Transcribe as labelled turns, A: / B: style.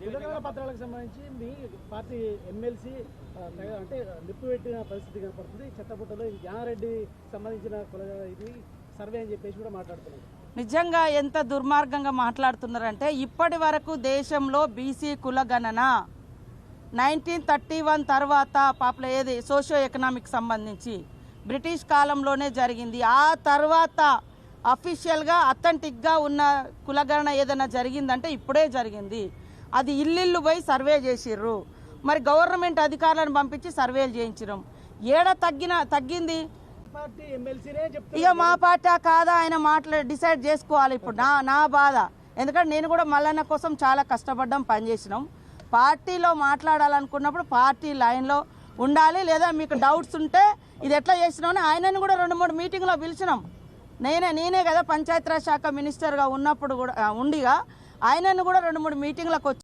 A: కులగణన పత్రాలకు సంబంధించి మీ party MLC అంటే నిప్పు పెట్టిన పరిస్థితి కనపడుతుంది. చెత్తపుట్టలో జానారెడ్డి సంబంధించిన ఇది సర్వే అని చెప్పేసి కూడా మాట్లాడుతున్నారు.
B: నిజంగా ఎంత దుర్మార్గంగా మాట్లాడుతున్నారంటే ఇప్పటి వరకు దేశంలో బీసీ కులగణన 1931 తర్వాత ఏది సోషియో ఎకనామిక్ సంబంధించి బ్రిటిష్ కాలంలోనే జరిగింది. ఆ తర్వాత అఫీషియల్గా అథెంటిక్గా ఉన్న కులగణన ఏదైనా జరిగిందంటే ఇప్పుడే జరిగింది. అది ఇల్లు పోయి సర్వే చేసిర్రు. మరి గవర్నమెంట్ అధికారులను పంపించి సర్వేలు చేయించడం ఏడ తగ్గింది. ఇక మా పార్టీ కాదా ఆయన డిసైడ్ చేసుకోవాలి. ఇప్పుడు నా బాధ, ఎందుకంటే నేను కూడా మల్లన్న కోసం చాలా కష్టపడ్డాం, పనిచేసినాం. పార్టీలో మాట్లాడాలనుకున్నప్పుడు పార్టీ లైన్లో ఉండాలి. లేదా మీకు డౌట్స్ ఉంటే ఇది ఎట్లా చేసినామని ఆయనను కూడా 2-3 మీటింగ్లో పిలిచినాం. నేనే కదా పంచాయతీరాజ్ శాఖ మినిస్టర్గా ఉన్నప్పుడు కూడా ఉండిగా ఆయనను కూడా 2-3 మీటింగ్లకు వచ్చి